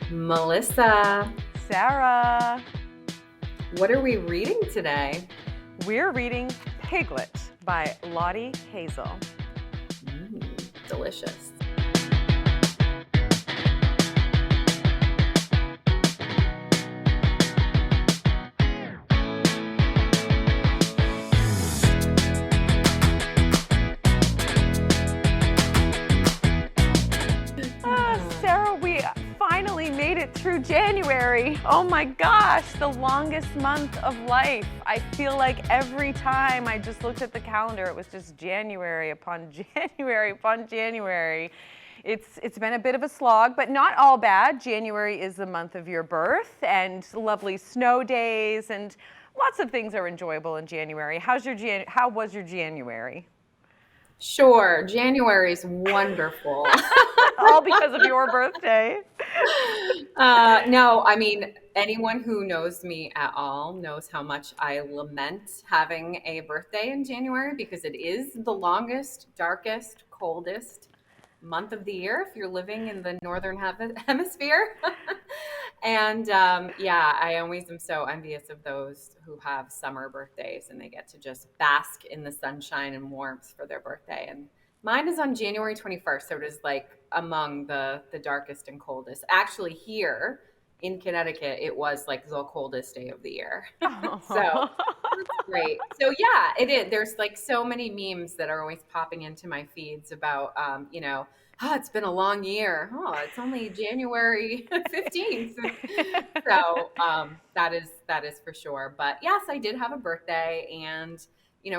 Melissa, Sarah. what are we reading today? We're reading Piglet by Lottie Hazell. Delicious. Sarah, we finally made it through January. Oh my gosh, the longest month of life. I feel like every time I just looked at the calendar, it was just January upon January upon January. It's been a bit of a slog, but not all bad. January is the month of your birth and lovely snow days, and lots of things are enjoyable in January. How was your January? Sure, January is wonderful. All because of your birthday. No, I mean, anyone who knows me at all knows how much I lament having a birthday in January because it is the longest, darkest, coldest month of the year if you're living in the northern hemisphere. And yeah, I always am so envious of those who have summer birthdays and they get to just bask in the sunshine and warmth for their birthday. And mine is on January 21st, so it is like among the darkest and coldest. Actually, here in Connecticut, it was like the coldest day of the year. So that's great. So yeah, it is. There's like so many memes that are always popping into my feeds about, it's been a long year. Oh, it's only January 15th. So that is for sure. But yes, I did have a birthday, and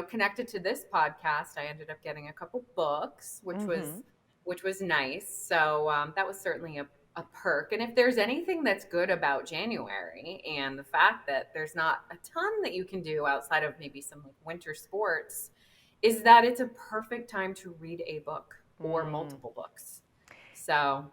connected to this podcast, I ended up getting a couple books, which was nice. So that was certainly a perk. And if there's anything that's good about January and the fact that there's not a ton that you can do outside of maybe some like winter sports, is that it's a perfect time to read a book or multiple books. So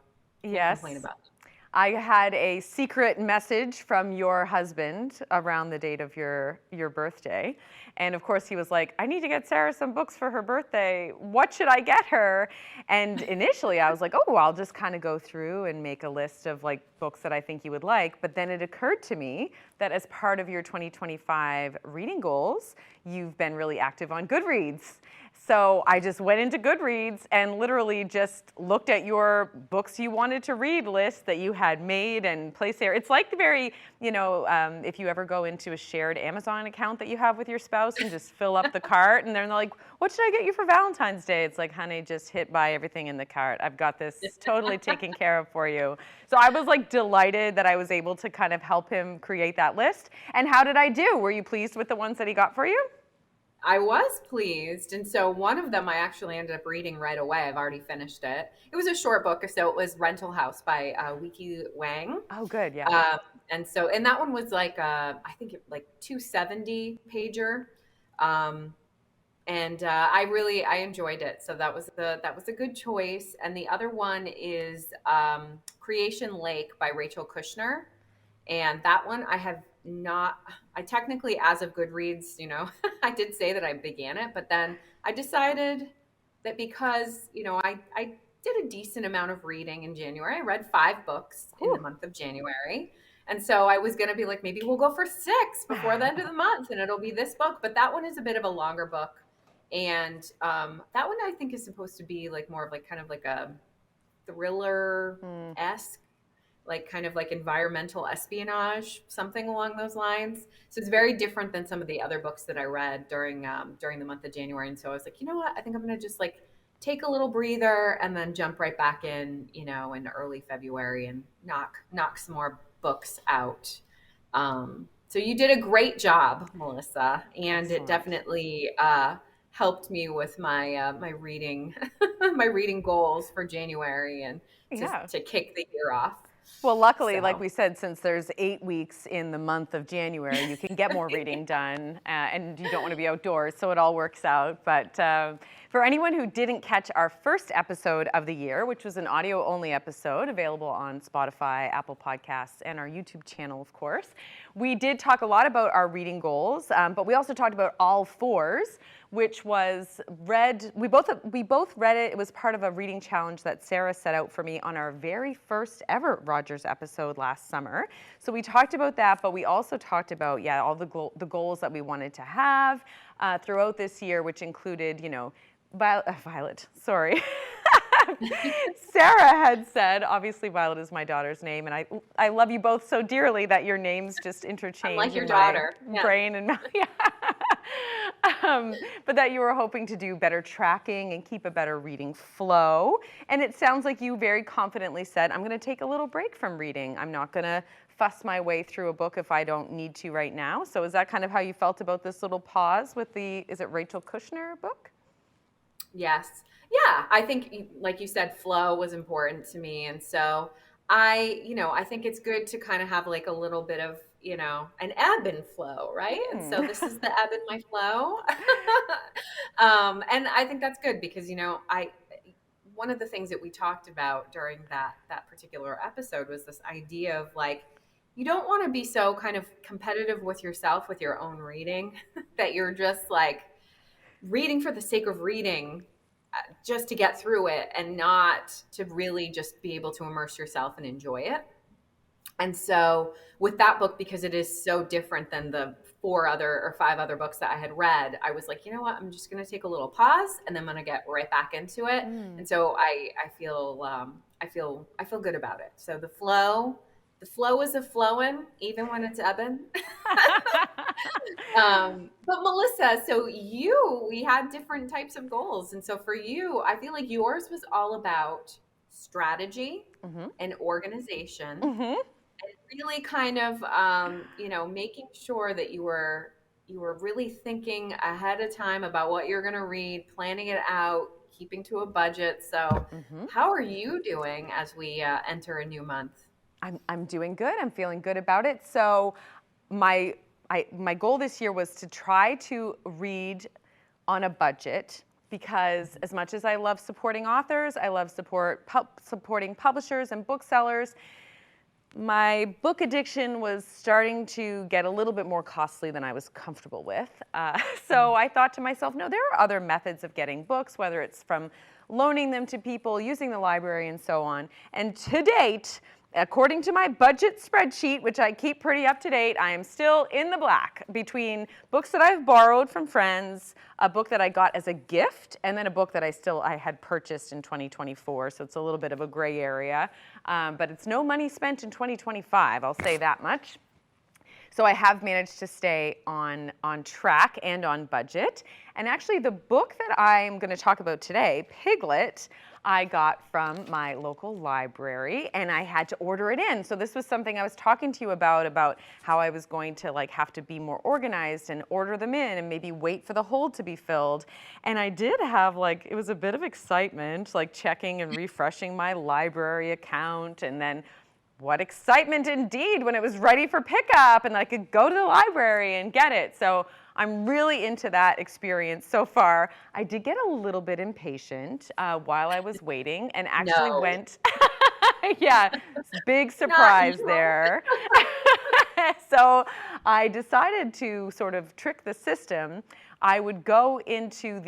can't Yes. complain about it. I had a secret message from your husband around the date of your birthday. And of course he was like, I need to get Sarah some books for her birthday. What should I get her? And initially I was like, oh, I'll just kind of go through and make a list of like books that I think you would like. But then it occurred to me that as part of your 2025 reading goals, you've been really active on Goodreads. So I just went into Goodreads and literally just looked at your books you wanted to read list that you had made and placed there. It's like the very, if you ever go into a shared Amazon account that you have with your spouse and just fill up the cart and they're like, what should I get you for Valentine's Day? It's like, honey, just hit buy everything in the cart. I've got this totally taken care of for you. So I was like delighted that I was able to kind of help him create that list. And how did I do? Were you pleased with the ones that he got for you? I was pleased. And so one of them I actually ended up reading right away. I've already finished it. It was a short book. So it was Rental House by Wiki Wang. Oh, good. Yeah. And that one was like, I think like 270 pager. And I enjoyed it. So that was a good choice. And the other one is Creation Lake by Rachel Kushner. And that one I technically, as of Goodreads, I did say that I began it, but then I decided that because, I did a decent amount of reading in January. I read 5 books in the month of January. And so I was going to be like, maybe we'll go for 6 before the end of the month and it'll be this book. But that one is a bit of a longer book. And that one I think is supposed to be like more of like kind of like a thriller-esque, like kind of like environmental espionage, something along those lines. So it's very different than some of the other books that I read during the month of January. And so I was like, you know what? I think I'm going to just like take a little breather and then jump right back in, in early February and knock some more books out. So you did a great job, Melissa, and Excellent. it definitely helped me with my my reading my reading goals for January and to kick the year off. Well, luckily, So like we said, since there's 8 weeks in the month of January, you can get more reading done, and you don't want to be outdoors, so it all works out. But For anyone who didn't catch our first episode of the year, which was an audio-only episode available on Spotify, Apple Podcasts, and our YouTube channel, of course, we did talk a lot about our reading goals, but we also talked about all fours, which was read. We both read it. It was part of a reading challenge that Sarah set out for me on our very first ever Rogers episode last summer. So we talked about that, but we also talked about all the goals that we wanted to have throughout this year, which included, Violet, sorry. Sarah had said, obviously Violet is my daughter's name, and I love you both so dearly that your names just interchange Like your in daughter. my brain and mouth. Yeah. But that you were hoping to do better tracking and keep a better reading flow. And it sounds like you very confidently said, I'm going to take a little break from reading. I'm not going to fuss my way through a book if I don't need to right now. So is that kind of how you felt about this little pause with is it Rachel Kushner book? Yes. Yeah. I think, like you said, flow was important to me. And so I think it's good to kind of have like a little bit of, an ebb and flow, right? And so this is the ebb and my flow. And I think that's good because, one of the things that we talked about during that particular episode was this idea of like, you don't want to be so kind of competitive with yourself, with your own reading, that you're just like reading for the sake of reading just to get through it and not to really just be able to immerse yourself and enjoy it. And so with that book, because it is so different than the 5 other books that I had read, I was like, you know what, I'm just going to take a little pause and then I'm going to get right back into it. And so I feel good about it. So the flow is a flowing, even when it's ebbing. But Melissa, so we had different types of goals. And so for you, I feel like yours was all about strategy and organization. And really kind of, making sure that you were really thinking ahead of time about what you're going to read, planning it out, keeping to a budget. So how are you doing as we enter a new month? I'm doing good. I'm feeling good about it. So my goal this year was to try to read on a budget because as much as I love supporting authors, I love supporting publishers and booksellers, my book addiction was starting to get a little bit more costly than I was comfortable with. So I thought to myself, no, there are other methods of getting books, whether it's from loaning them to people, using the library, and so on. And to date, according to my budget spreadsheet, which I keep pretty up to date, I am still in the black between books that I've borrowed from friends, a book that I got as a gift, and then a book that I had purchased in 2024. So it's a little bit of a gray area, but it's no money spent in 2025, I'll say that much. So I have managed to stay on track and on budget. And actually the book that I'm going to talk about today, Piglet, I got from my local library and I had to order it in. So this was something I was talking to you about how I was going to have to be more organized and order them in and maybe wait for the hold to be filled. And I did have it was a bit of excitement, checking and refreshing my library account, and then what excitement indeed when it was ready for pickup and I could go to the library and get it. So I'm really into that experience so far. I did get a little bit impatient while I was waiting and actually went, yeah, big surprise there. So I decided to sort of trick the system. I would go into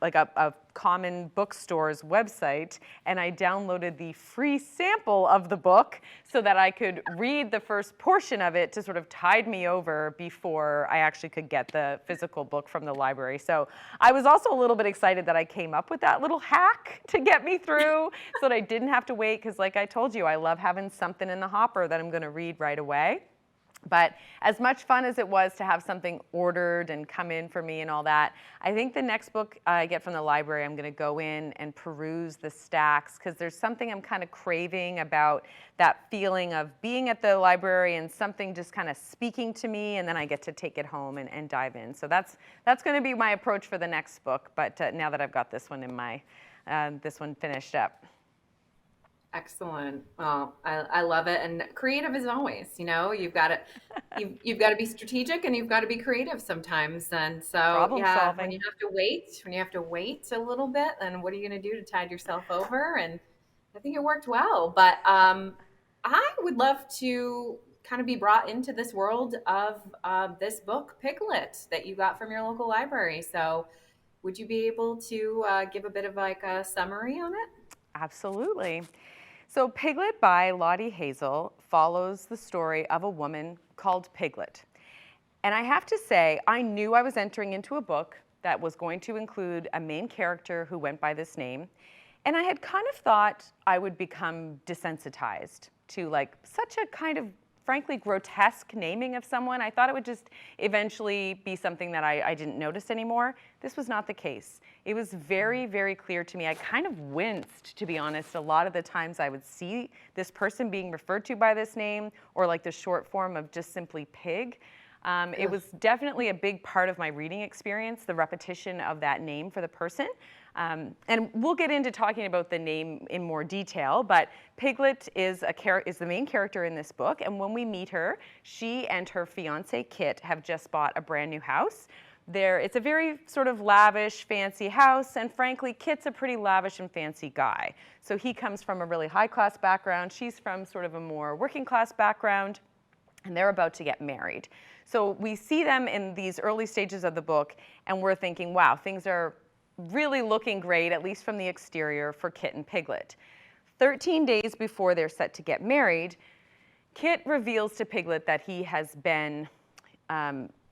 a common bookstore's website and I downloaded the free sample of the book so that I could read the first portion of it to sort of tide me over before I actually could get the physical book from the library. So I was also a little bit excited that I came up with that little hack to get me through so that I didn't have to wait, because like I told you, I love having something in the hopper that I'm going to read right away. But as much fun as it was to have something ordered and come in for me and all that, I think the next book I get from the library, I'm going to go in and peruse the stacks, because there's something I'm kind of craving about that feeling of being at the library and something just kind of speaking to me, and then I get to take it home and dive in. So that's going to be my approach for the next book, but now that I've got this one finished up. Excellent. Well, I love it. And creative as always, you've got to you've got to be strategic and you've got to be creative sometimes. And so, Problem yeah, when you solving. have to wait a little bit, then what are you going to do to tide yourself over? And I think it worked well. But I would love to kind of be brought into this world of this book, Piglet, that you got from your local library. So, would you be able to give a bit of like a summary on it? Absolutely. So, Piglet by Lottie Hazell follows the story of a woman called Piglet. And I have to say, I knew I was entering into a book that was going to include a main character who went by this name. And I had kind of thought I would become desensitized to like such a kind of frankly grotesque naming of someone. I thought it would just eventually be something that I didn't notice anymore. This was not the case. It was very, very clear to me. I kind of winced, to be honest, a lot of the times I would see this person being referred to by this name or like the short form of just simply Pig. It was definitely a big part of my reading experience, the repetition of that name for the person. And we'll get into talking about the name in more detail, but Piglet is the main character in this book, and when we meet her, she and her fiance Kit have just bought a brand new house. It's a very sort of lavish, fancy house, and frankly, Kit's a pretty lavish and fancy guy. So he comes from a really high-class background, she's from sort of a more working-class background, and they're about to get married. So we see them in these early stages of the book, and we're thinking, wow, things are really looking great, at least from the exterior, for Kit and Piglet. 13 days before they're set to get married, Kit reveals to Piglet that he has been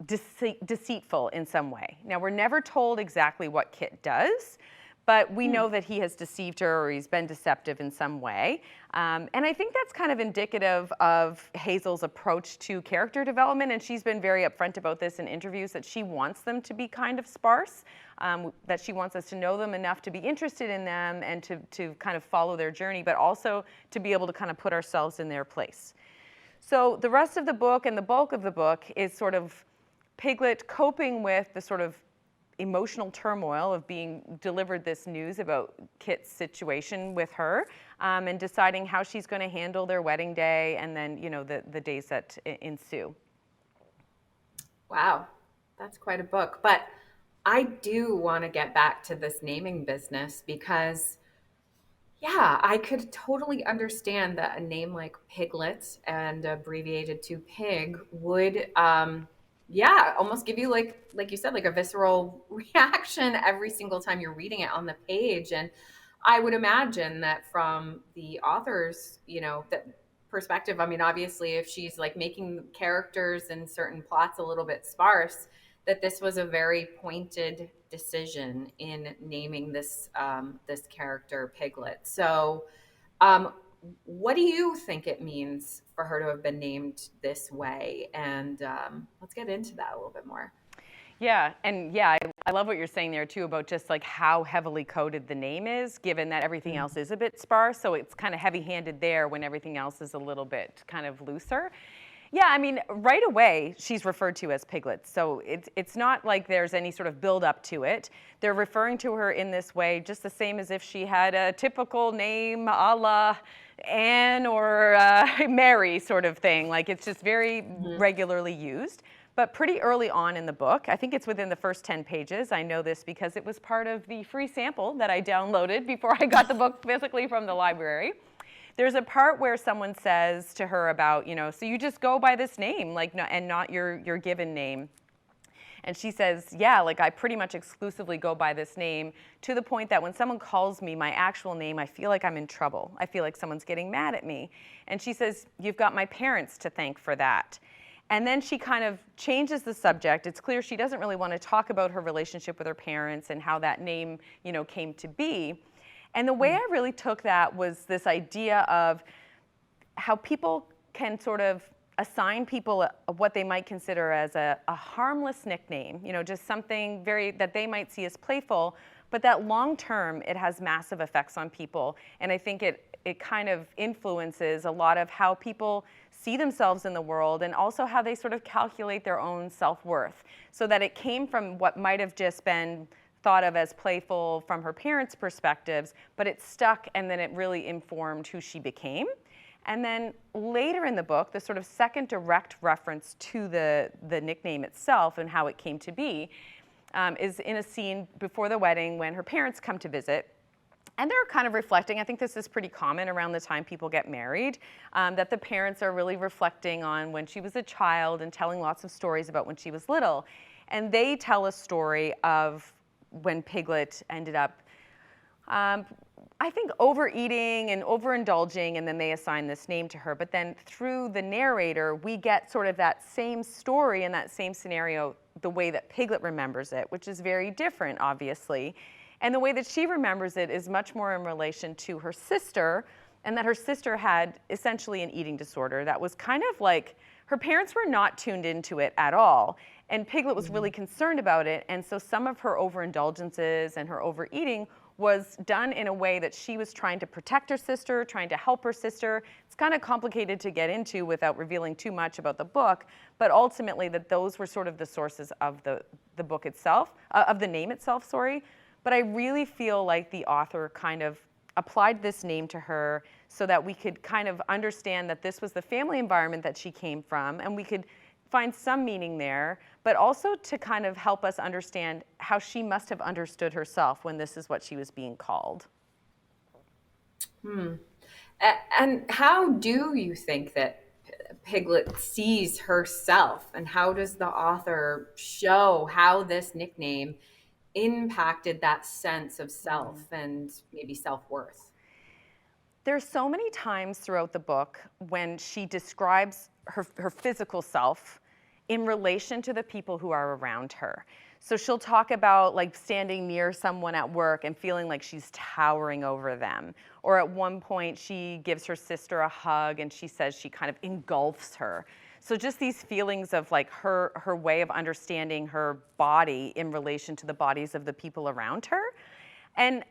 deceitful in some way. Now, we're never told exactly what Kit does, but we know that he has deceived her or he's been deceptive in some way. And I think that's kind of indicative of Hazell's approach to character development, and she's been very upfront about this in interviews, that she wants them to be kind of sparse, that she wants us to know them enough to be interested in them and to kind of follow their journey, but also to be able to kind of put ourselves in their place. So the rest of the book and the bulk of the book is sort of Piglet coping with the sort of emotional turmoil of being delivered this news about Kit's situation with her, and deciding how she's going to handle their wedding day and then, the days that ensue. Wow, that's quite a book. But I do want to get back to this naming business because, yeah, I could totally understand that a name like Piglet and abbreviated to Pig would, yeah, almost give you like you said, like a visceral reaction every single time you're reading it on the page. And I would imagine that from the author's, that perspective, I mean, obviously, if she's like making characters and certain plots a little bit sparse, that this was a very pointed decision in naming this character Piglet. So, um, what do you think it means for her to have been named this way? And let's get into that a little bit more. Yeah, and yeah, I love what you're saying there too about just like how heavily coded the name is, given that everything else is a bit sparse. So it's kind of heavy-handed there when everything else is a little bit kind of looser. Yeah, I mean, right away, she's referred to as Piglet. So it's not like there's any sort of build up to it. They're referring to her in this way, just the same as if she had a typical name a la Anne or Mary sort of thing. Like it's just very regularly used. But pretty early on in the book, I think it's within the first 10 pages. I know this because it was part of the free sample that I downloaded before I got the book physically from the library. There's a part where someone says to her about, so you just go by this name, like, and not your given name. And she says, yeah, like I pretty much exclusively go by this name, to the point that when someone calls me my actual name, I feel like I'm in trouble. I feel like someone's getting mad at me. And she says, you've got my parents to thank for that. And then she kind of changes the subject. It's clear she doesn't really want to talk about her relationship with her parents and how that name, came to be. And the way I really took that was this idea of how people can sort of assign people what they might consider as a harmless nickname, just something that they might see as playful, but that long term it has massive effects on people. And I think it kind of influences a lot of how people see themselves in the world, and also how they sort of calculate their own self-worth. So that it came from what might have just been thought of as playful from her parents' perspectives, but it stuck, and then it really informed who she became. And then later in the book, the sort of second direct reference to the nickname itself and how it came to be is in a scene before the wedding when her parents come to visit. And they're kind of reflecting, I think this is pretty common around the time people get married, that the parents are really reflecting on when she was a child and telling lots of stories about when she was little. And they tell a story of when Piglet ended up, I think, overeating and overindulging, and then they assign this name to her. But then through the narrator, we get sort of that same story and that same scenario the way that Piglet remembers it, which is very different, obviously. And the way that she remembers it is much more in relation to her sister, and that her sister had essentially an eating disorder that was kind of like, her parents were not tuned into it at all. And Piglet was really concerned about it. And so some of her overindulgences and her overeating was done in a way that she was trying to protect her sister, trying to help her sister. It's kind of complicated to get into without revealing too much about the book, but ultimately that those were sort of the sources of the book itself, of the name itself, sorry. But I really feel like the author kind of applied this name to her so that we could kind of understand that this was the family environment that she came from, and we could find some meaning there, but also to kind of help us understand how she must have understood herself when this is what she was being called. And how do you think that Piglet sees herself, and how does the author show how this nickname impacted that sense of self and maybe self-worth? There's so many times throughout the book when she describes her physical self in relation to the people who are around her. So she'll talk about like standing near someone at work and feeling like she's towering over them. Or at one point she gives her sister a hug and she says she kind of engulfs her. So just these feelings of like her way of understanding her body in relation to the bodies of the people around her. And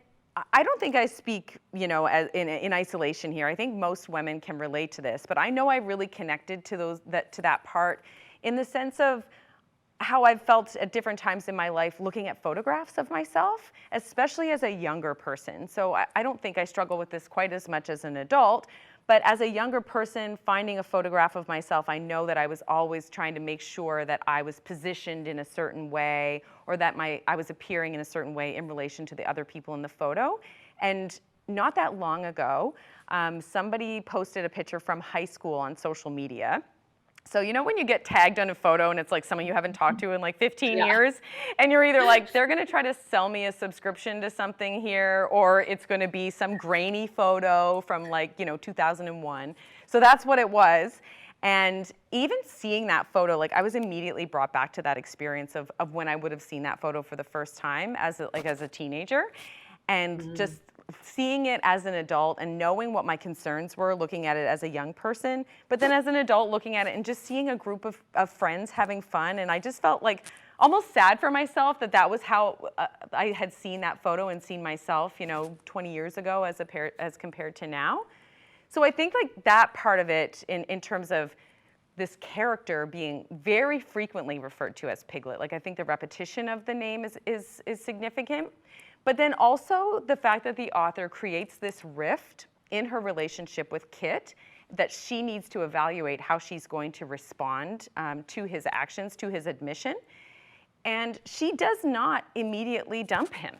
I don't think I speak, as in isolation here. I think most women can relate to this, but I know I really connected to that part in the sense of how I've felt at different times in my life looking at photographs of myself, especially as a younger person. So I don't think I struggle with this quite as much as an adult, but as a younger person, finding a photograph of myself, I know that I was always trying to make sure that I was positioned in a certain way, or that I was appearing in a certain way in relation to the other people in the photo. And not that long ago, somebody posted a picture from high school on social media. So when you get tagged on a photo and it's like someone you haven't talked to in like 15 years, and you're either like, they're gonna try to sell me a subscription to something here, or it's gonna be some grainy photo from like, 2001. So that's what it was. And even seeing that photo, like I was immediately brought back to that experience of when I would have seen that photo for the first time as a teenager. And just seeing it as an adult and knowing what my concerns were, looking at it as a young person, but then as an adult looking at it and just seeing a group of friends having fun. And I just felt like almost sad for myself that was how I had seen that photo and seen myself, 20 years ago as compared to now. So I think like that part of it in terms of this character being very frequently referred to as Piglet, like I think the repetition of the name is significant. But then also the fact that the author creates this rift in her relationship with Kit that she needs to evaluate how she's going to respond to his actions, to his admission. And she does not immediately dump him.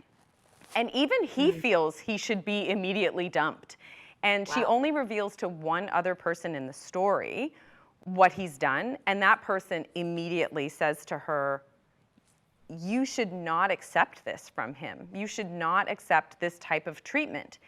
And even he feels he should be immediately dumped. And she only reveals to one other person in the story what he's done. And that person immediately says to her, you should not accept this from him. You should not accept this type of treatment.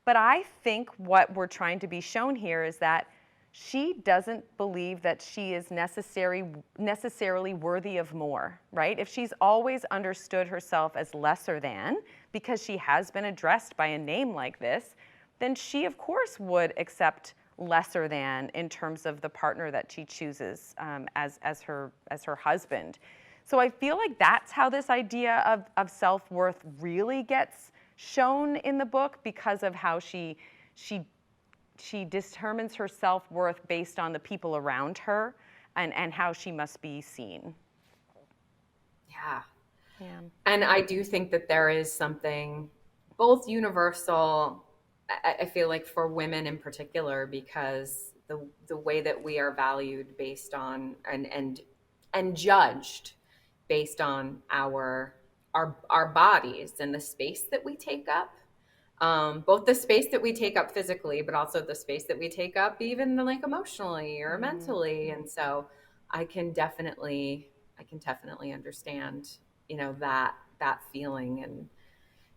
But I think what we're trying to be shown here is that she doesn't believe that she is necessarily worthy of more, right? If she's always understood herself as lesser than, because she has been addressed by a name like this, then she, of course, would accept lesser than in terms of the partner that she chooses as her husband. So I feel like that's how this idea of self-worth really gets shown in the book, because of how she determines her self-worth based on the people around her and how she must be seen. Yeah. Yeah. And I do think that there is something both universal, I feel like for women in particular, because the way that we are valued based on and judged based on our bodies and the space that we take up, both the space that we take up physically, but also the space that we take up even like emotionally or Mm. mentally. And so I can definitely, I can definitely understand, that feeling. And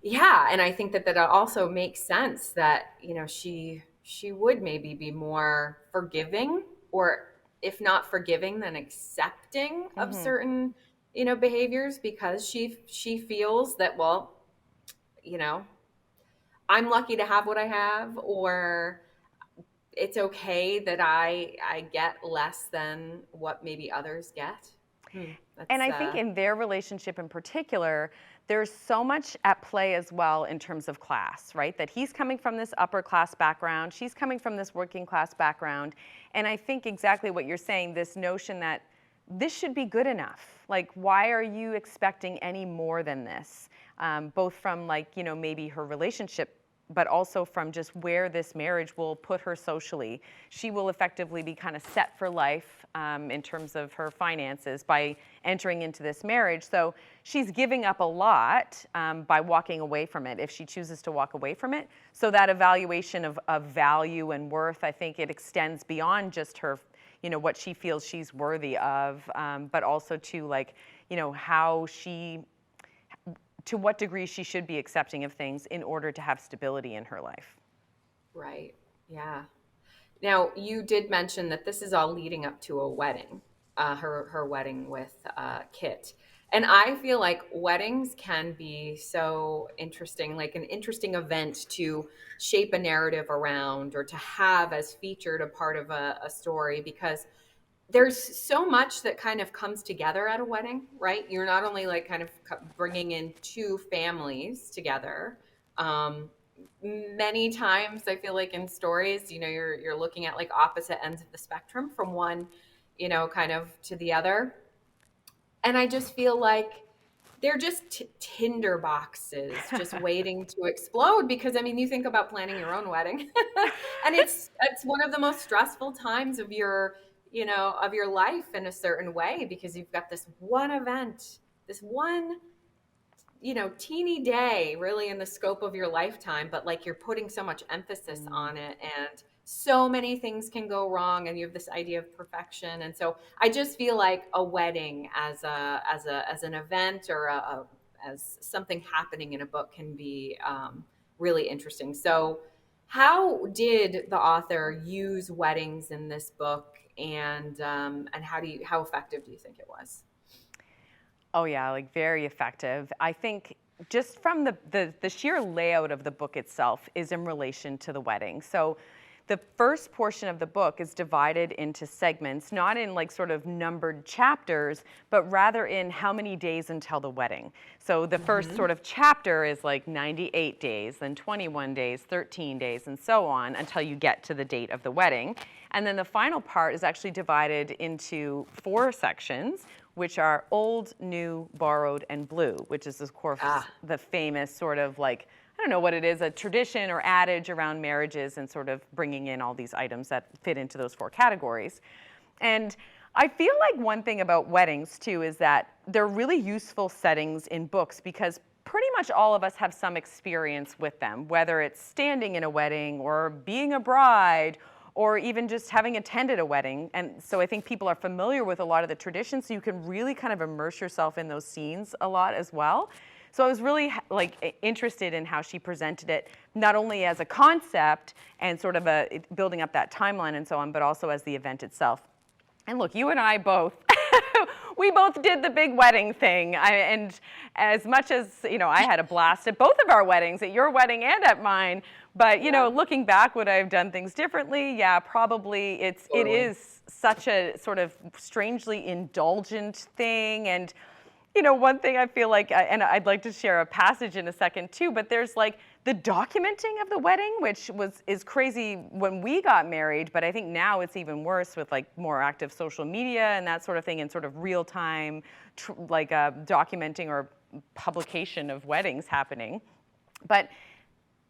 yeah, and I think that that also makes sense that, she would maybe be more forgiving, or if not forgiving, then accepting of Hmm. certain, behaviors, because she feels that, well, you know, I'm lucky to have what I have, or it's okay that I get less than what maybe others get. And That's I think in their relationship in particular, there's so much at play as well in terms of class, right? That he's coming from this upper class background, she's coming from this working class background. And I think exactly what you're saying, this notion that this should be good enough. Like, why are you expecting any more than this? Both from, like, maybe her relationship, but also from just where this marriage will put her socially. She will effectively be kind of set for life in terms of her finances by entering into this marriage. So she's giving up a lot by walking away from it if she chooses to walk away from it. So that evaluation of value and worth, I think it extends beyond just her, what she feels she's worthy of, but also to, like, how she, to what degree she should be accepting of things in order to have stability in her life. right. Yeah. Now, you did mention that this is all leading up to a wedding, her wedding with Kit. And I feel like weddings can be so interesting, like an interesting event to shape a narrative around, or to have as featured a part of a story, because there's so much that kind of comes together at a wedding, right? You're not only like kind of bringing in two families together. Many times I feel like in stories, you're looking at like opposite ends of the spectrum from one, kind of to the other. And I just feel like they're just tinder boxes just waiting to explode, because I mean, you think about planning your own wedding and it's one of the most stressful times of your life in a certain way, because you've got this one event, this one, teeny day really in the scope of your lifetime, but like you're putting so much emphasis Mm. on it, and so many things can go wrong, and you have this idea of perfection. And so I just feel like a wedding as an event, or as something happening in a book, can be really interesting. So how did the author use weddings in this book, and how effective do you think it was? Oh yeah, like very effective. I think just from the sheer layout of the book itself is in relation to the wedding. So the first portion of the book is divided into segments, not in like sort of numbered chapters, but rather in how many days until the wedding. So the first Hmm. sort of chapter is like 98 days, then 21 days, 13 days, and so on until you get to the date of the wedding. And then the final part is actually divided into 4 sections, which are old, new, borrowed, and blue, which is, of course, Ah, the famous sort of like, I don't know what it is, a tradition or adage around marriages and sort of bringing in all these items that fit into those 4 categories. And I feel like one thing about weddings, too, is that they're really useful settings in books because pretty much all of us have some experience with them, whether it's standing in a wedding or being a bride or even just having attended a wedding. And so I think people are familiar with a lot of the traditions, so you can really kind of immerse yourself in those scenes a lot as well. So I was really like interested in how she presented it, not only as a concept and sort of building up that timeline and so on, but also as the event itself. And look, you and I both, we both did the big wedding thing. And as much as, I had a blast at both of our weddings, at your wedding and at mine. But, yeah, looking back, would I have done things differently? Yeah, probably. It totally. is such a sort of strangely indulgent thing. And, one thing I feel like, and I'd like to share a passage in a second too, but there's like the documenting of the wedding, which is crazy when we got married, but I think now it's even worse with like more active social media and that sort of thing, and sort of real time, documenting or publication of weddings happening. But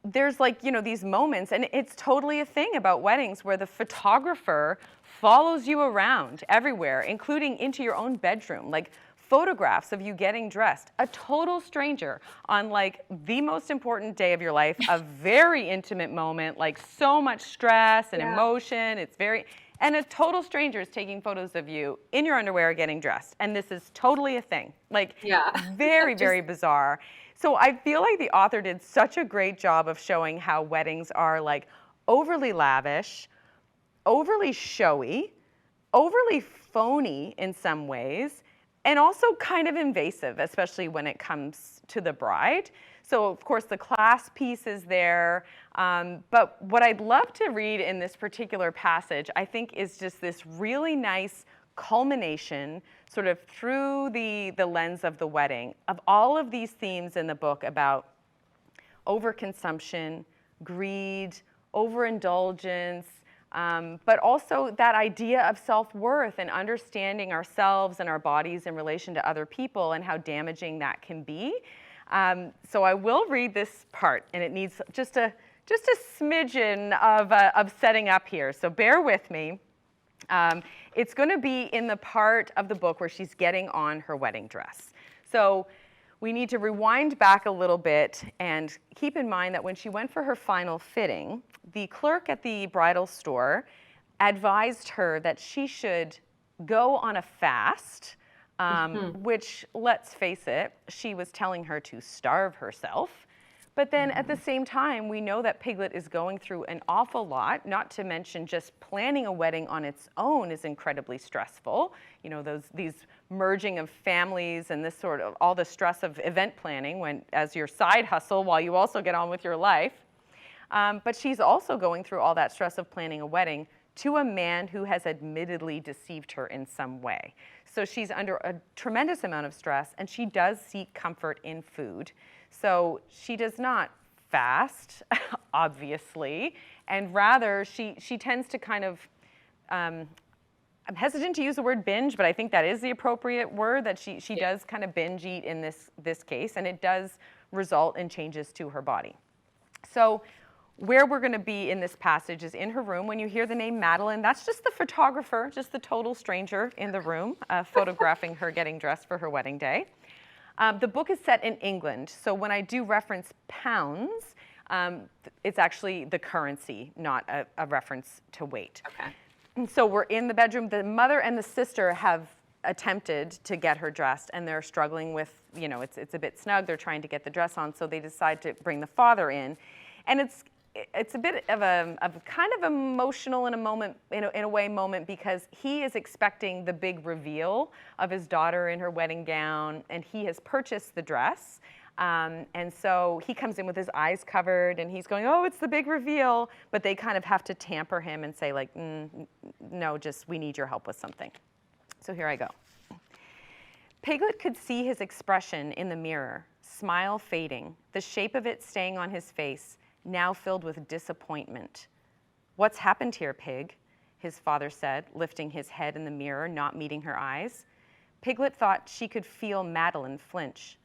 there's like, these moments, and it's totally a thing about weddings where the photographer follows you around everywhere, including into your own bedroom, like photographs of you getting dressed, a total stranger on like the most important day of your life, a very intimate moment, like so much stress and emotion. And a total stranger is taking photos of you in your underwear getting dressed. And this is totally a thing, like very, very bizarre. So I feel like the author did such a great job of showing how weddings are like overly lavish, overly showy, overly phony in some ways, and also kind of invasive, especially when it comes to the bride. So of course the class piece is there, but what I'd love to read in this particular passage, I think, is just this really nice culmination sort of through the lens of the wedding of all of these themes in the book about overconsumption, greed, overindulgence, but also that idea of self-worth and understanding ourselves and our bodies in relation to other people and how damaging that can be. So I will read this part, and it needs just a smidgen of setting up here. So bear with me. It's going to be in the part of the book where she's getting on her wedding dress. So we need to rewind back a little bit and keep in mind that when she went for her final fitting, the clerk at the bridal store advised her that she should go on a fast, which, let's face it, she was telling her to starve herself. But then at the same time, we know that Piglet is going through an awful lot, not to mention just planning a wedding on its own is incredibly stressful. These merging of families and this sort of all the stress of event planning as your side hustle while you also get on with your life. But she's also going through all that stress of planning a wedding to a man who has admittedly deceived her in some way. So she's under a tremendous amount of stress, and she does seek comfort in food. So she does not fast, obviously, and rather she tends to kind of, I'm hesitant to use the word binge, but I think that is the appropriate word, that she does kind of binge eat in this case, and it does result in changes to her body. So where we're going to be in this passage is in her room. When you hear the name Madeline, that's just the photographer, just the total stranger in the room, photographing her getting dressed for her wedding day. The book is set in England, so when I do reference pounds, it's actually the currency, not a reference to weight. Okay. And so we're in the bedroom. The mother and the sister have attempted to get her dressed, and they're struggling with, it's a bit snug. They're trying to get the dress on, so they decide to bring the father in. And it's a bit of a kind of emotional in a way moment, because he is expecting the big reveal of his daughter in her wedding gown, and he has purchased the dress. And so he comes in with his eyes covered, and he's going, oh, it's the big reveal. But they kind of have to tamper him and say, like, no, we need your help with something. So here I go. Piglet could see his expression in the mirror, smile fading, the shape of it staying on his face, now filled with disappointment. What's happened here, Pig? His father said, lifting his head in the mirror, not meeting her eyes. Piglet thought she could feel Madeline flinch.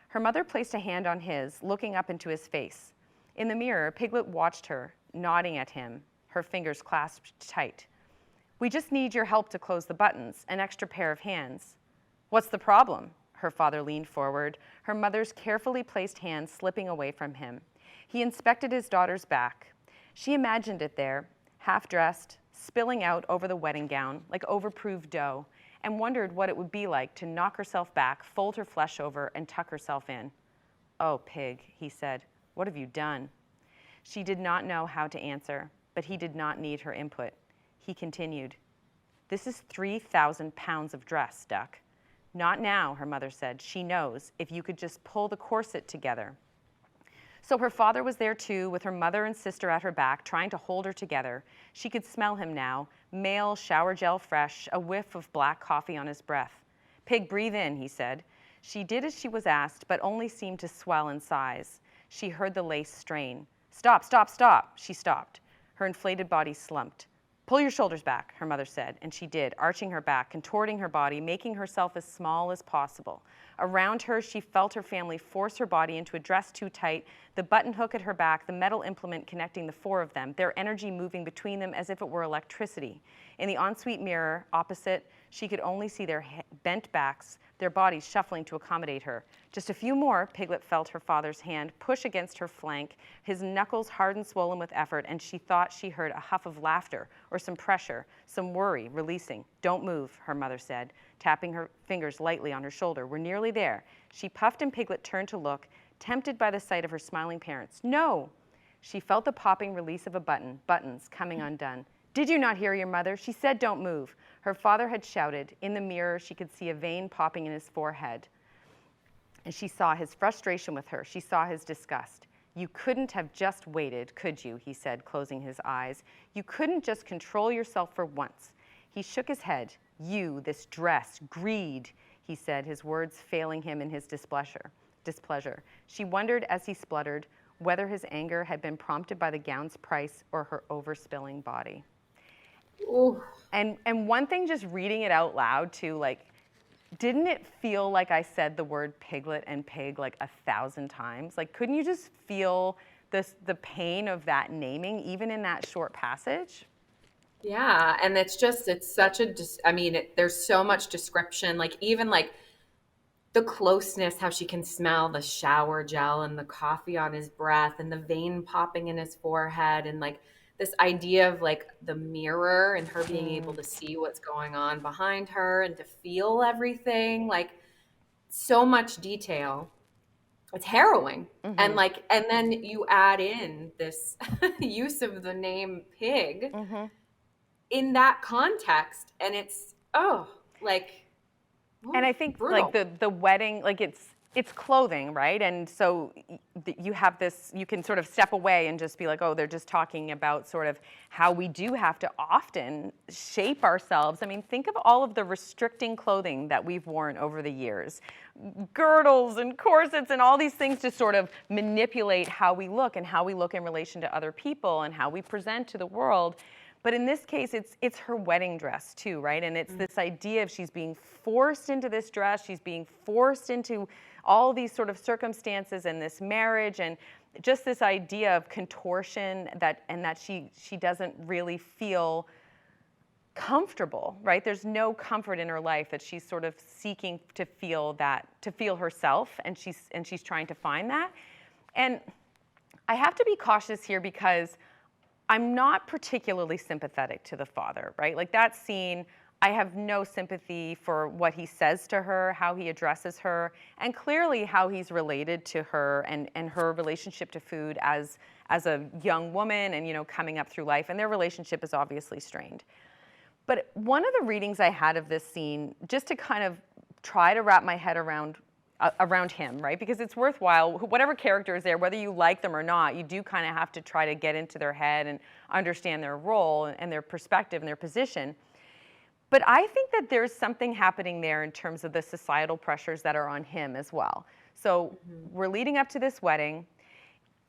Her mother placed a hand on his, looking up into his face. In the mirror, Piglet watched her, nodding at him, her fingers clasped tight. We just need your help to close the buttons, an extra pair of hands. What's the problem? Her father leaned forward, her mother's carefully placed hand slipping away from him. He inspected his daughter's back. She imagined it there, half-dressed, spilling out over the wedding gown like overproved dough, and wondered what it would be like to knock herself back, fold her flesh over, and tuck herself in. Oh, Pig, he said, what have you done? She did not know how to answer, but he did not need her input. He continued, this is 3,000 pounds of dress, Duck. Not now, her mother said. She knows, if you could just pull the corset together. So her father was there too, with her mother and sister at her back, trying to hold her together. She could smell him now, male, shower gel fresh, a whiff of black coffee on his breath. Pig, breathe in, he said. She did as she was asked, but only seemed to swell in size. She heard the lace strain. Stop, stop, stop. She stopped. Her inflated body slumped. Pull your shoulders back, her mother said, and she did, arching her back, contorting her body, making herself as small as possible. Around her, she felt her family force her body into a dress too tight, the button hook at her back, the metal implement connecting the four of them, their energy moving between them as if it were electricity. In the ensuite mirror opposite, she could only see their bent backs, their bodies shuffling to accommodate her. Just a few more, Piglet felt her father's hand push against her flank, his knuckles hard and swollen with effort, and she thought she heard a huff of laughter or some pressure, some worry releasing. Don't move, her mother said, tapping her fingers lightly on her shoulder. We're nearly there. She puffed and Piglet turned to look, tempted by the sight of her smiling parents. No! She felt the popping release of a button, buttons coming undone. Did you not hear your mother? She said don't move. Her father had shouted. In the mirror, she could see a vein popping in his forehead. And she saw his frustration with her. She saw his disgust. You couldn't have just waited, could you? He said, closing his eyes. You couldn't just control yourself for once. He shook his head. You, this dress, greed, he said, his words failing him in his displeasure. She wondered as he spluttered whether his anger had been prompted by the gown's price or her overspilling body. Ooh. And one thing, just reading it out loud too, like, didn't it feel like I said the word Piglet and pig like 1,000 times? Like, couldn't you just feel the pain of that naming even in that short passage? Yeah, and it's such a, there's so much description, like even like the closeness, how she can smell the shower gel and the coffee on his breath and the vein popping in his forehead, and like this idea of like the mirror and her being able to see what's going on behind her and to feel everything, like so much detail. It's harrowing. And like, and then you add in this use of the name pig in that context, and it's like, And I think brutal. like the wedding, like it's clothing, right? And so you have this, you can sort of step away and just be like, oh, they're just talking about sort of how we do have to often shape ourselves. I mean, think of all of the restricting clothing that we've worn over the years. Girdles and corsets and all these things to sort of manipulate how we look and how we look in relation to other people and how we present to the world. But in this case, it's her wedding dress too, right? And it's this idea of she's being forced into this dress, she's being forced into all these sort of circumstances and this marriage, and just this idea of contortion that she doesn't really feel comfortable, right? There's no comfort in her life, that she's sort of seeking to feel herself, and she's trying to find that. And I have to be cautious here because I'm not particularly sympathetic to the father, right? Like that scene, I have no sympathy for what he says to her, how he addresses her, and clearly how he's related to her and her relationship to food as a young woman and, you know, coming up through life. And their relationship is obviously strained. But one of the readings I had of this scene, just to kind of try to wrap my head around him, right? Because it's worthwhile, whatever character is there, whether you like them or not, you do kind of have to try to get into their head and understand their role and their perspective and their position. But I think that there's something happening there in terms of the societal pressures that are on him as well. So we're leading up to this wedding.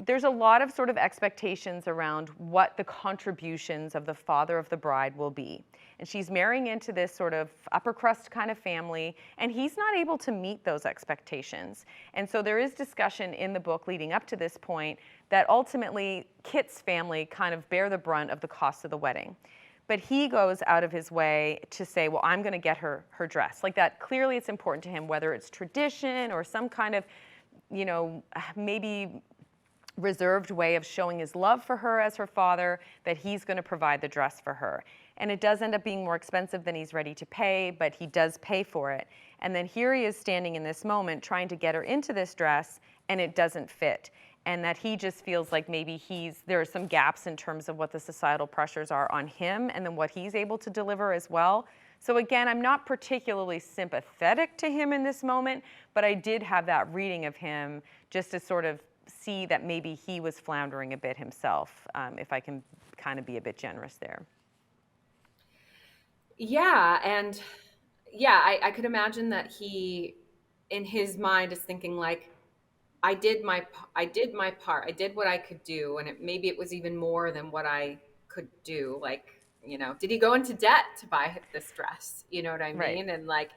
There's a lot of sort of expectations around what the contributions of the father of the bride will be. And she's marrying into this sort of upper crust kind of family, and he's not able to meet those expectations. And so there is discussion in the book leading up to this point that ultimately Kit's family kind of bear the brunt of the cost of the wedding. But he goes out of his way to say, well, I'm going to get her dress. Like that, clearly it's important to him, whether it's tradition or some kind of, you know, maybe reserved way of showing his love for her as her father, that he's going to provide the dress for her. And it does end up being more expensive than he's ready to pay, but he does pay for it. And then here he is standing in this moment trying to get her into this dress, and it doesn't fit. And that he just feels like maybe there are some gaps in terms of what the societal pressures are on him and then what he's able to deliver as well. So again, I'm not particularly sympathetic to him in this moment, but I did have that reading of him just to sort of see that maybe he was floundering a bit himself, if I can kind of be a bit generous there. Yeah, and yeah, I could imagine that he, in his mind, is thinking like, I did my part. I did what I could do, and maybe it was even more than what I could do. Like, did he go into debt to buy this dress? You know what I Right. mean? And like,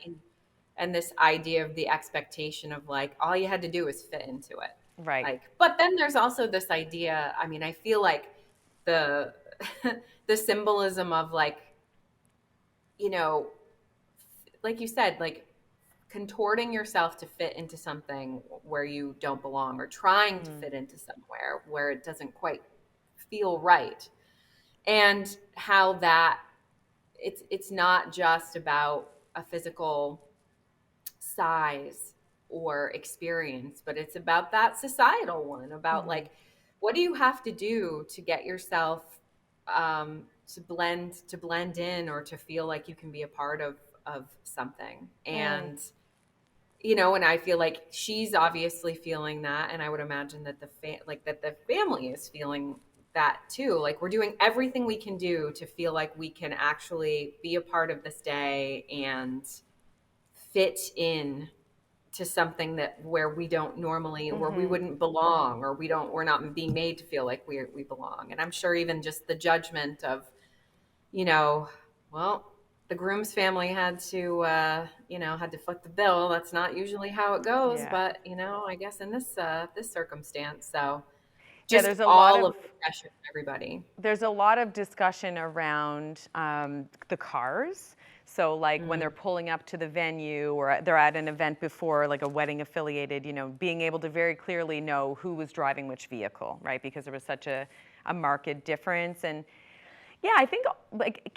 and this idea of the expectation of like, all you had to do was fit into it. Right. Like, but then there's also this idea, I mean, I feel like the, the symbolism of like, you know, like you said, like contorting yourself to fit into something where you don't belong or trying to Mm. fit into somewhere where it doesn't quite feel right. And how that it's not just about a physical size or experience, but it's about that societal one about Mm-hmm. like what do you have to do to get yourself to blend in or to feel like you can be a part of something. Mm. And and I feel like she's obviously feeling that, and I would imagine that the family is feeling that too. Like we're doing everything we can do to feel like we can actually be a part of this day and fit in to something that where we don't normally where we Mm-hmm. wouldn't belong, or we're not being made to feel like we belong. And I'm sure even just the judgment of you know, well, the groom's family had to foot the bill. That's not usually how it goes, Yeah. but I guess in this circumstance, so Yeah, just all of the pressure from everybody. there's a lot of discussion around the cars. So, like when they're Mm. pulling up to the venue or they're at an event before, like a wedding affiliated, being able to very clearly know who was driving which vehicle, right? Because there was such a marked difference. And yeah, I think like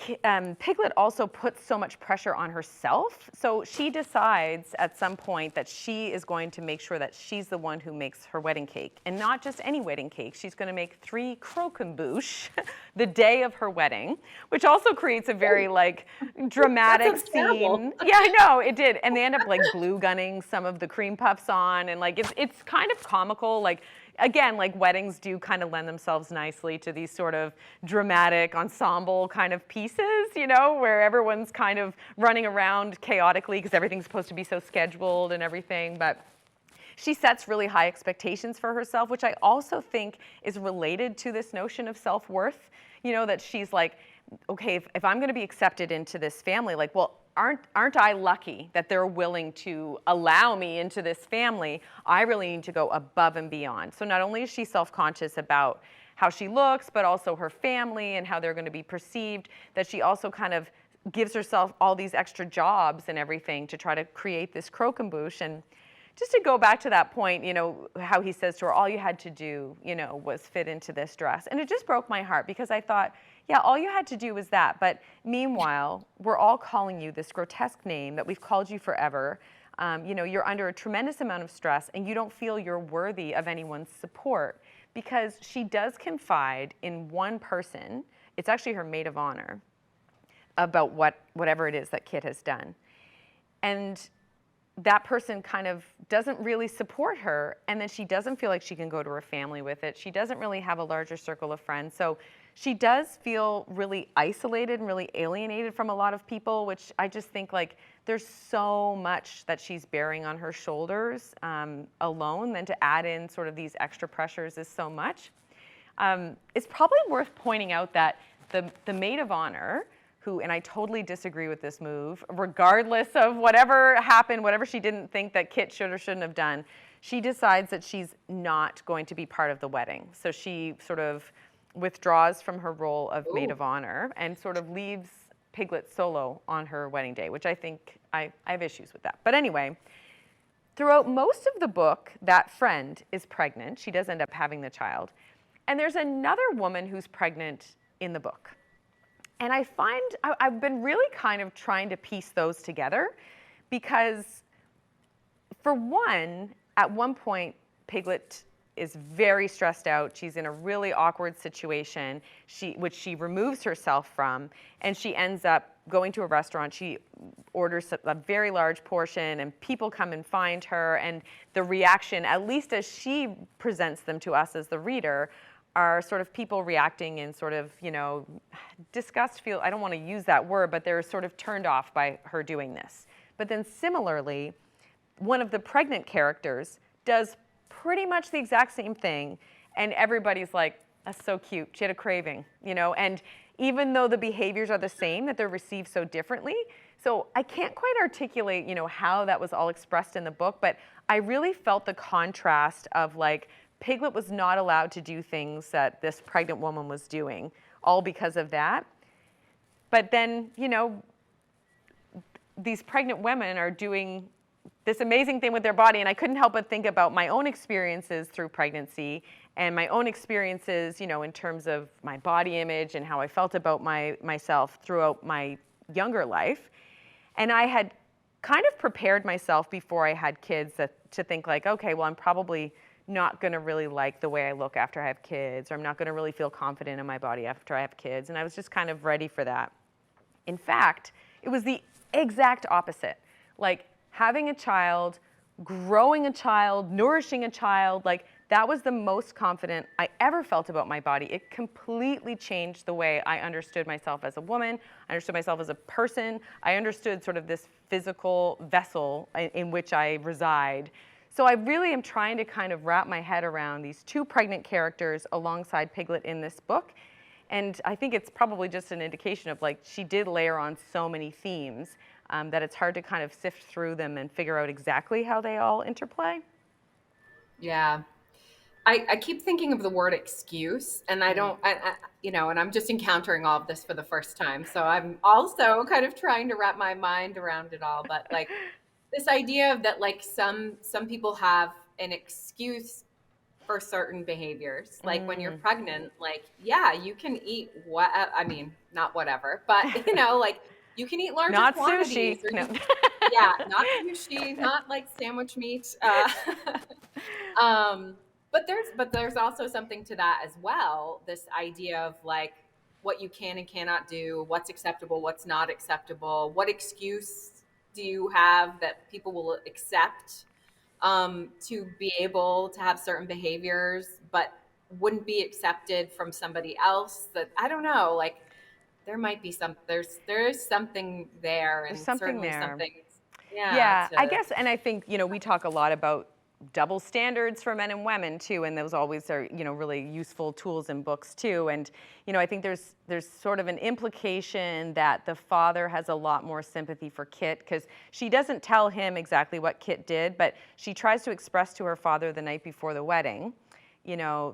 Piglet also puts so much pressure on herself. So she decides at some point that she is going to make sure that she's the one who makes her wedding cake. And not just any wedding cake. She's going to make 3 croquembouche the day of her wedding, which also creates a very like That dramatic sounds terrible. scene. Yeah, I know, it did. And they end up like glue gunning some of the cream puffs on. And like it's kind of comical. Like again, like weddings do kind of lend themselves nicely to these sort of dramatic ensemble kind of pieces, where everyone's kind of running around chaotically because everything's supposed to be so scheduled and everything. But she sets really high expectations for herself, which I also think is related to this notion of self-worth, that she's like, okay, if I'm going to be accepted into this family, like, well, aren't I lucky that they're willing to allow me into this family? I really need to go above and beyond. So not only is she self-conscious about how she looks, but also her family and how they're going to be perceived, that she also kind of gives herself all these extra jobs and everything to try to create this croquembouche. And just to go back to that point, how he says to her, all you had to do, was fit into this dress. And it just broke my heart because I thought, yeah, all you had to do was that. But meanwhile, we're all calling you this grotesque name that we've called you forever. You're under a tremendous amount of stress and you don't feel you're worthy of anyone's support, because she does confide in one person. It's actually her maid of honor about whatever it is that Kit has done. And that person kind of doesn't really support her, and then she doesn't feel like she can go to her family with it. She doesn't really have a larger circle of friends. So she does feel really isolated and really alienated from a lot of people, which I just think like there's so much that she's bearing on her shoulders alone, then to add in sort of these extra pressures is so much. It's probably worth pointing out that the maid of honor, who, and I totally disagree with this move, regardless of whatever happened, whatever she didn't think that Kit should or shouldn't have done, she decides that she's not going to be part of the wedding. So she sort of withdraws from her role of maid Ooh. of honor and sort of leaves Piglet solo on her wedding day, which I think I have issues with that. But anyway, throughout most of the book, that friend is pregnant. She does end up having the child. And there's another woman who's pregnant in the book. And I find I've been really kind of trying to piece those together because, for one, at one point, Piglet is very stressed out. She's in a really awkward situation, which she removes herself from, and she ends up going to a restaurant. She orders a very large portion, and people come and find her, and the reaction, at least as she presents them to us as the reader, are sort of people reacting in sort of, disgust, I don't want to use that word, but they're sort of turned off by her doing this. But then similarly, one of the pregnant characters does pretty much the exact same thing, and everybody's like, that's so cute. She had a craving, and even though the behaviors are the same, that they're received so differently. So I can't quite articulate, how that was all expressed in the book, but I really felt the contrast of like Piglet was not allowed to do things that this pregnant woman was doing, all because of that. But then, these pregnant women are doing this amazing thing with their body, and I couldn't help but think about my own experiences through pregnancy and my own experiences, in terms of my body image and how I felt about myself throughout my younger life. And I had kind of prepared myself before I had kids to think like, okay, well, I'm probably not going to really like the way I look after I have kids, or I'm not going to really feel confident in my body after I have kids. And I was just kind of ready for that. In fact, it was the exact opposite. Like having a child, growing a child, nourishing a child, like that was the most confident I ever felt about my body. It completely changed the way I understood myself as a woman. I understood myself as a person. I understood sort of this physical vessel in which I reside. So I really am trying to kind of wrap my head around these two pregnant characters alongside Piglet in this book. And I think it's probably just an indication of like she did layer on so many themes that it's hard to kind of sift through them and figure out exactly how they all interplay. Yeah. I keep thinking of the word excuse, and I don't, and I'm just encountering all of this for the first time. So I'm also kind of trying to wrap my mind around it all. But like this idea of that, like some people have an excuse for certain behaviors. Like when you're pregnant, like, yeah, you can eat what, I mean, not whatever, but like you can eat larger Not quantities. sushi. Or No. yeah, not sushi, not like sandwich meat. Um, but there's also something to that as well. This idea of like what you can and cannot do, what's acceptable, what's not acceptable, what excuse do you have that people will accept to be able to have certain behaviors, but wouldn't be accepted from somebody else. That I don't know, like there might be there's something there, There's and something certainly there. something, yeah, Yeah, I to guess, and I think, we talk a lot about double standards for men and women too, and those always are, really useful tools in books too. And, I think there's sort of an implication that the father has a lot more sympathy for Kit, because she doesn't tell him exactly what Kit did, but she tries to express to her father the night before the wedding,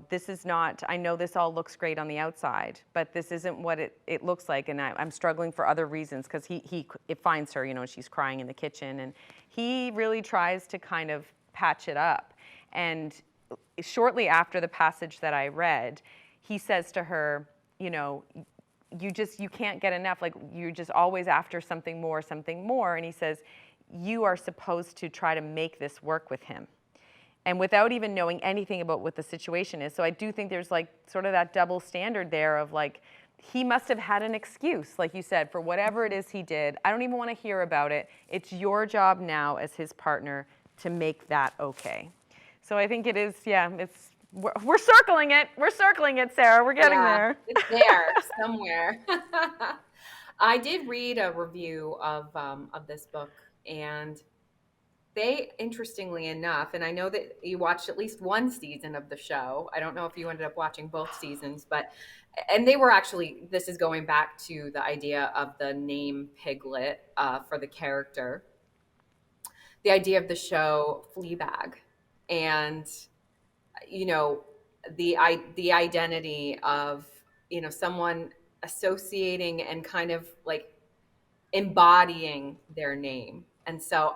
this is not, I know this all looks great on the outside, but this isn't what it looks like, and I'm struggling for other reasons, because it finds her, she's crying in the kitchen, and he really tries to kind of patch it up. And shortly after the passage that I read, he says to her, you can't get enough, like you're just always after something more, and he says, you are supposed to try to make this work with him. And without even knowing anything about what the situation is. So I do think there's like sort of that double standard there of like, he must have had an excuse, like you said, for whatever it is he did. I don't even want to hear about it. It's your job now as his partner to make that okay. So I think it is, yeah, we're circling it. We're circling it, Sarah. We're getting there. It's there somewhere. I did read a review of this book, and they, interestingly enough, and I know that you watched at least one season of the show. I don't know if you ended up watching both seasons, and they were actually, this is going back to the idea of the name Piglet for the character, the idea of the show Fleabag, and, the identity of, someone associating and kind of like embodying their name. And so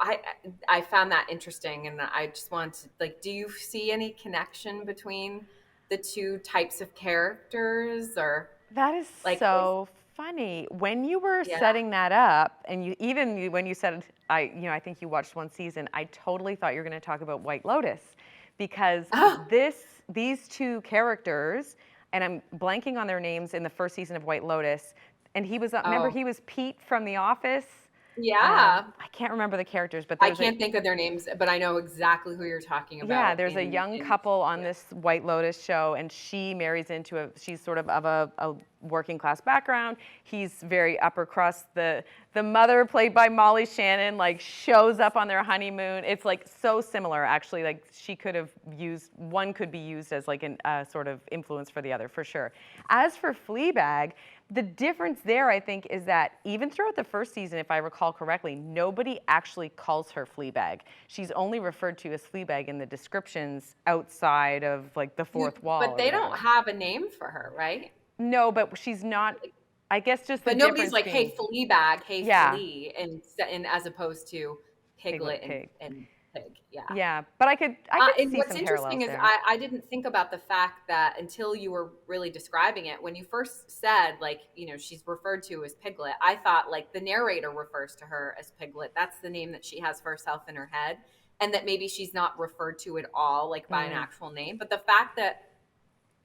I found that interesting, and I just wanted to, like, do you see any connection between the two types of characters, or That is like, so funny. When you were yeah. setting that up, and when you said, I think you watched one season, I totally thought you were going to talk about White Lotus, because Oh, these two characters, and I'm blanking on their names in the first season of White Lotus, and he was, remember, oh, he was Pete from The Office. yeah. I can't remember the characters, but I can't think of their names, but I know exactly who you're talking yeah, about. there's a young couple on this White Lotus show, and she marries into she's sort of a working class background. He's very upper crust. The mother, played by Molly Shannon, like shows up on their honeymoon. It's like so similar, actually. Like one could be used as like a sort of influence for the other, for sure. As for Fleabag, the difference there, I think, is that even throughout the first season, if I recall correctly, nobody actually calls her Fleabag. She's only referred to as Fleabag in the descriptions outside of like the fourth wall But or they don't whatever. have a name for her, right? No, but she's not. I guess just the But nobody's difference like, "Hey, being, Fleabag, hey, yeah, Flea," and as opposed to Piglet Piglet Pig. and Pig. Yeah. Yeah, but I could And see what's some interesting parallels is there. I didn't think about the fact that until you were really describing it, when you first said, like, she's referred to as Piglet, I thought like the narrator refers to her as Piglet. That's the name that she has for herself in her head. And that maybe she's not referred to at all, like by an Mm, actual name. But the fact that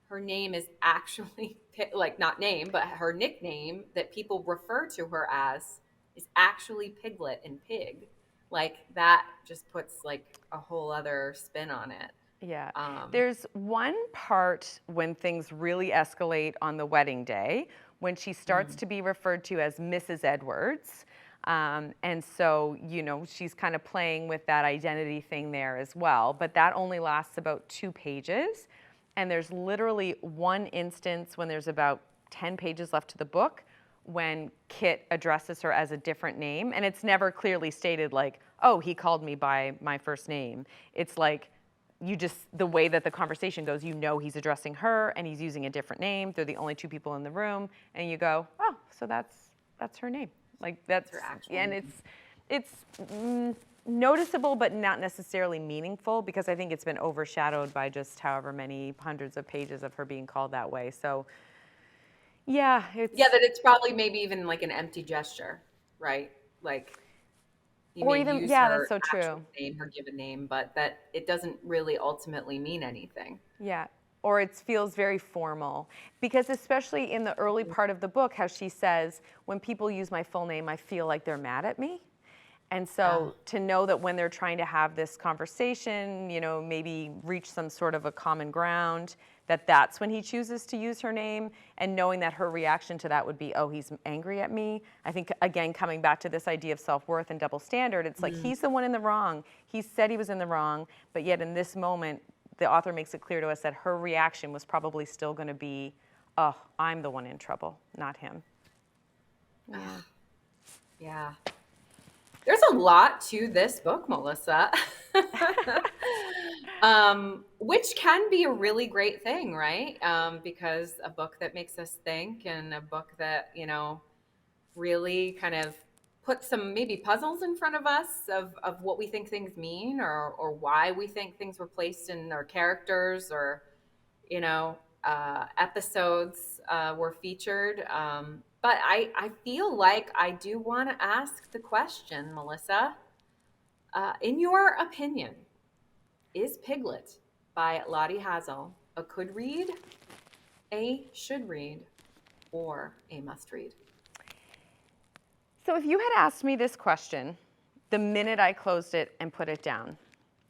her name is actually, like, not name, but her nickname that people refer to her as is actually Piglet and Pig. Like that just puts like a whole other spin on it. yeah. Um, There's one part when things really escalate on the wedding day when she starts mm, to be referred to as Mrs. Edwards. And so, she's kind of playing with that identity thing there as well. But that only lasts about 2 pages. And there's literally one instance when there's about 10 pages left to the book when Kit addresses her as a different name. And it's never clearly stated, like, oh, he called me by my first name. It's like, the way that the conversation goes, he's addressing her and he's using a different name. They're the only two people in the room. And you go, oh, so that's her name. Like it's that's, her actual and name. it's noticeable, but not necessarily meaningful because I think it's been overshadowed by just however many hundreds of pages of her being called that way. So yeah, Yeah, that it's probably maybe even like an empty gesture, right? Like you or may even, use yeah, that's her so actual true. name, her given name, but that it doesn't really ultimately mean anything. Yeah. Or it feels very formal. Because especially in the early part of the book, how she says, when people use my full name, I feel like they're mad at me. And Uh, so to know that when they're trying to have this conversation, maybe reach some sort of a common ground, that's when he chooses to use her name, and knowing that her reaction to that would be, oh, he's angry at me. I think, again, coming back to this idea of self-worth and double standard, it's like mm. he's the one in the wrong. He said he was in the wrong, but yet in this moment, the author makes it clear to us that her reaction was probably still going to be, oh, I'm the one in trouble, not him. Yeah. Yeah. There's a lot to this book, Melissa. Which can be a really great thing, right? Because a book that makes us think and a book that, really kind of puts some maybe puzzles in front of us of what we think things mean or why we think things were placed in our characters or, episodes were featured. But I feel like I do want to ask the question, Melissa. In your opinion, is Piglet by Lottie Hazell a could read, a should read, or a must read? So if you had asked me this question the minute I closed it and put it down,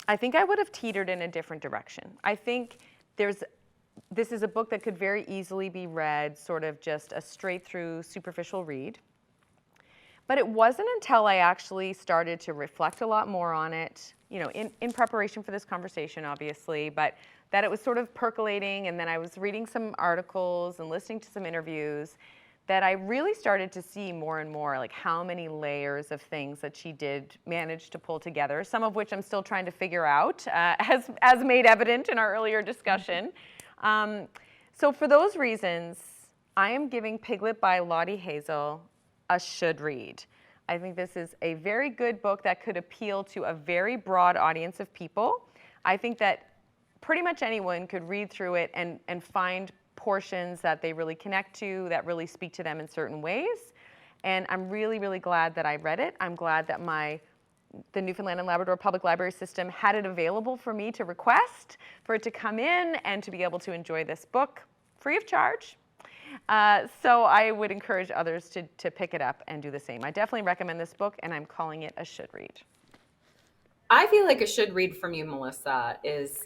I think I would have teetered in a different direction. I think this is a book that could very easily be read sort of just a straight through superficial read. But it wasn't until I actually started to reflect a lot more on it, in preparation for this conversation, obviously, but that it was sort of percolating, and then I was reading some articles and listening to some interviews, that I really started to see more and more like how many layers of things that she did manage to pull together, some of which I'm still trying to figure out, as made evident in our earlier discussion. So for those reasons, I am giving Piglet by Lottie Hazell a should read. I think this is a very good book that could appeal to a very broad audience of people. I think that pretty much anyone could read through it and find portions that they really connect to, that really speak to them in certain ways. And I'm really, really glad that I read it. I'm glad that the Newfoundland and Labrador Public Library System had it available for me to request, for it to come in and to be able to enjoy this book free of charge. So I would encourage others to pick it up and do the same. I definitely recommend this book, and I'm calling it a should read. I feel like a should read from you, Melissa, is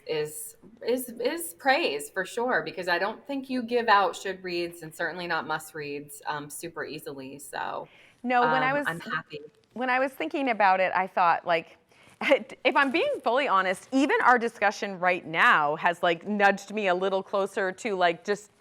praise for sure, because I don't think you give out should reads and certainly not must reads super easily. So No, I'm happy. when I was thinking about it, I thought, like, if I'm being fully honest, even our discussion right now has like nudged me a little closer to like just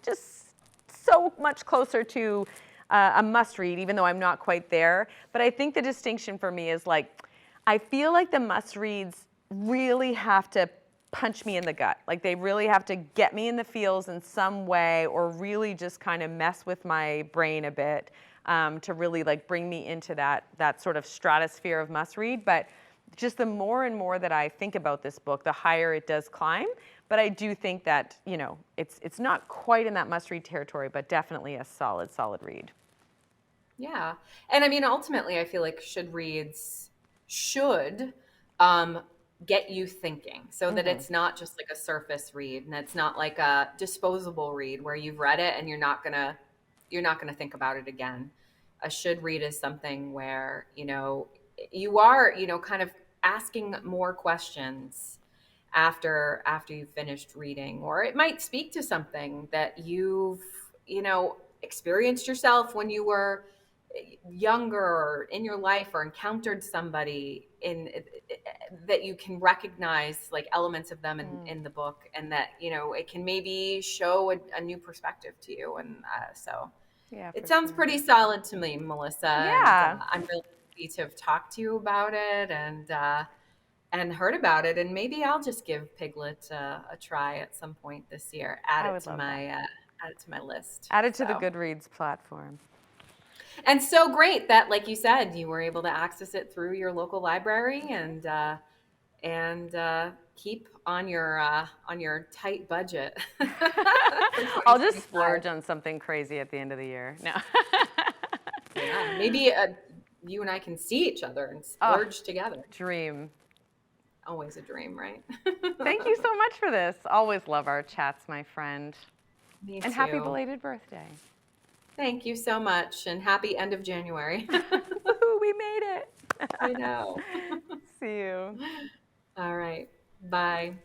so much closer to a must read, even though I'm not quite there. But I think the distinction for me is like, I feel like the must reads really have to punch me in the gut. Like they really have to get me in the feels in some way, or really just kind of mess with my brain a bit, to really like bring me into that sort of stratosphere of must read. But just the more and more that I think about this book, the higher it does climb. But I do think that, you know, it's not quite in that must read territory, but definitely a solid read. Yeah. And I mean, ultimately, I feel like should um, get you thinking, so that Mm-hmm. it's not just like a surface read, and it's not like a disposable read where you've read it and you're not gonna think about it again. A should read is something where, you are, kind of asking more questions after you've finished reading, or it might speak to something that you've, experienced yourself when you were younger, or in your life, or encountered somebody in that you can recognize like elements of them Mm. in the book, and that it can maybe show a new perspective to you. And so Yeah, it for sounds sure. pretty solid to me, Melissa, and Yeah, I'm really happy to have talked to you about it, and heard about it. And maybe I'll just give Piglet a try at some point this year. I would love that. Add it to my list. Add it to the So, Goodreads platform. and so great that, like you said, you were able to access it through your local library, and keep on your tight budget for I'll just 2025. splurge on something crazy at the end of the year. No. Yeah, maybe you and I can see each other and Oh, splurge together. dream. Always a dream, right? Thank you so much for this. Always love our chats, my friend. Me And happy too. belated birthday. Thank you so much, and happy end of January. Woohoo, we made it. I know. See you. All right. Bye.